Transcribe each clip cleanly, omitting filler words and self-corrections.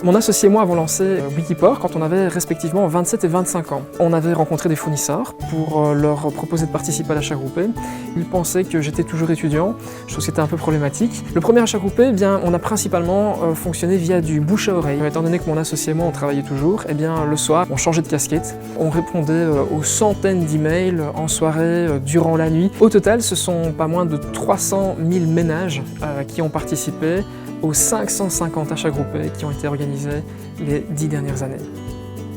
Mon associé et moi avons lancé Wikiport quand on avait respectivement 27 et 25 ans. On avait rencontré des fournisseurs pour leur proposer de participer à l'achat groupé. Ils pensaient que j'étais toujours étudiant, chose qui était un peu problématique. Le premier achat groupé, eh bien, on a principalement fonctionné via du bouche à oreille. Étant donné que mon associé et moi on travaillait toujours, eh bien, le soir on changeait de casquette. On répondait aux centaines d'emails en soirée, durant la nuit. Au total, ce sont pas moins de 300 000 ménages qui ont participé aux 550 achats groupés qui ont été organisés les 10 dernières années.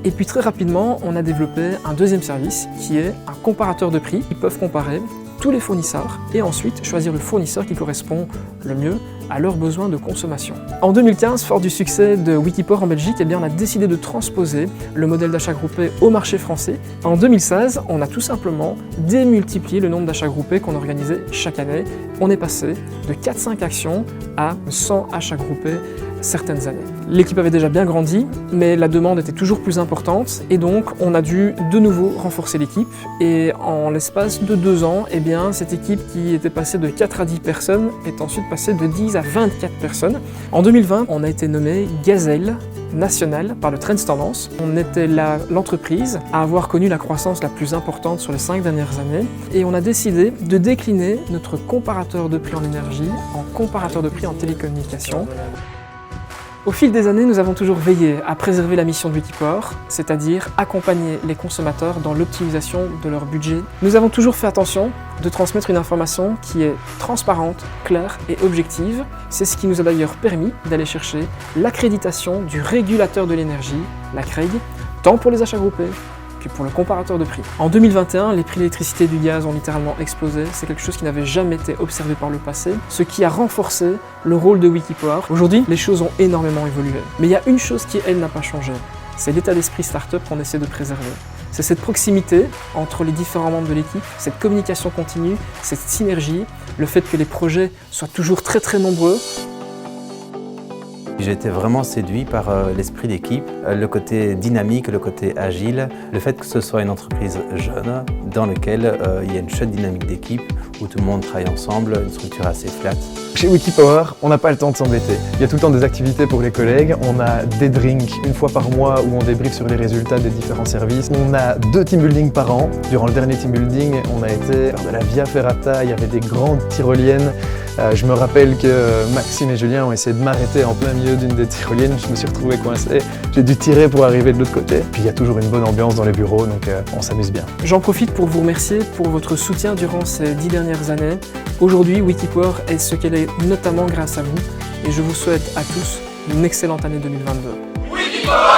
Et puis très rapidement, on a développé un deuxième service qui est un comparateur de prix. Ils peuvent comparer tous les fournisseurs et ensuite choisir le fournisseur qui correspond le mieux à leurs besoins de consommation. En 2015, fort du succès de Wikiport en Belgique, eh bien, on a décidé de transposer le modèle d'achat groupé au marché français. En 2016, on a tout simplement démultiplié le nombre d'achats groupés qu'on organisait chaque année. On est passé de 4-5 actions à 100 achats groupés certaines années. L'équipe avait déjà bien grandi, mais la demande était toujours plus importante et donc on a dû de nouveau renforcer l'équipe. Et en l'espace de 2 ans, eh bien, cette équipe qui était passée de 4 à 10 personnes est ensuite passée de 10 à 24 personnes. En 2020, on a été nommé Gazelle national par le Trends Tendance. On était l'entreprise à avoir connu la croissance la plus importante sur les 5 dernières années et on a décidé de décliner notre comparateur de prix en énergie en comparateur de prix en télécommunications. Au fil des années, nous avons toujours veillé à préserver la mission de Wikiport, c'est-à-dire accompagner les consommateurs dans l'optimisation de leur budget. Nous avons toujours fait attention de transmettre une information qui est transparente, claire et objective. C'est ce qui nous a d'ailleurs permis d'aller chercher l'accréditation du régulateur de l'énergie, la CREG, tant pour les achats groupés que pour le comparateur de prix. En 2021, les prix de l'électricité et du gaz ont littéralement explosé. C'est quelque chose qui n'avait jamais été observé par le passé, ce qui a renforcé le rôle de Wikiport. Aujourd'hui, les choses ont énormément évolué. Mais il y a une chose qui, elle, n'a pas changé. C'est l'état d'esprit start-up qu'on essaie de préserver. C'est cette proximité entre les différents membres de l'équipe, cette communication continue, cette synergie, le fait que les projets soient toujours très nombreux. J'ai été vraiment séduit par l'esprit d'équipe, le côté dynamique, le côté agile, le fait que ce soit une entreprise jeune dans laquelle il y a une chouette dynamique d'équipe où tout le monde travaille ensemble, une structure assez flat. Chez Wikipower, on n'a pas le temps de s'embêter. Il y a tout le temps des activités pour les collègues, on a des drinks une fois par mois où on débriefe sur les résultats des différents services. On a 2 team building par an. Durant le dernier team building, on a été faire de la Via Ferrata, il y avait des grandes tyroliennes. Je me rappelle que Maxime et Julien ont essayé de m'arrêter en plein milieu d'une des tyroliennes. Je me suis retrouvé coincé. J'ai dû tirer pour arriver de l'autre côté. Puis il y a toujours une bonne ambiance dans les bureaux, donc on s'amuse bien. J'en profite pour vous remercier pour votre soutien durant ces 10 dernières années. Aujourd'hui, Wikiport est ce qu'elle est notamment grâce à vous. Et je vous souhaite à tous une excellente année 2022. Wikiport!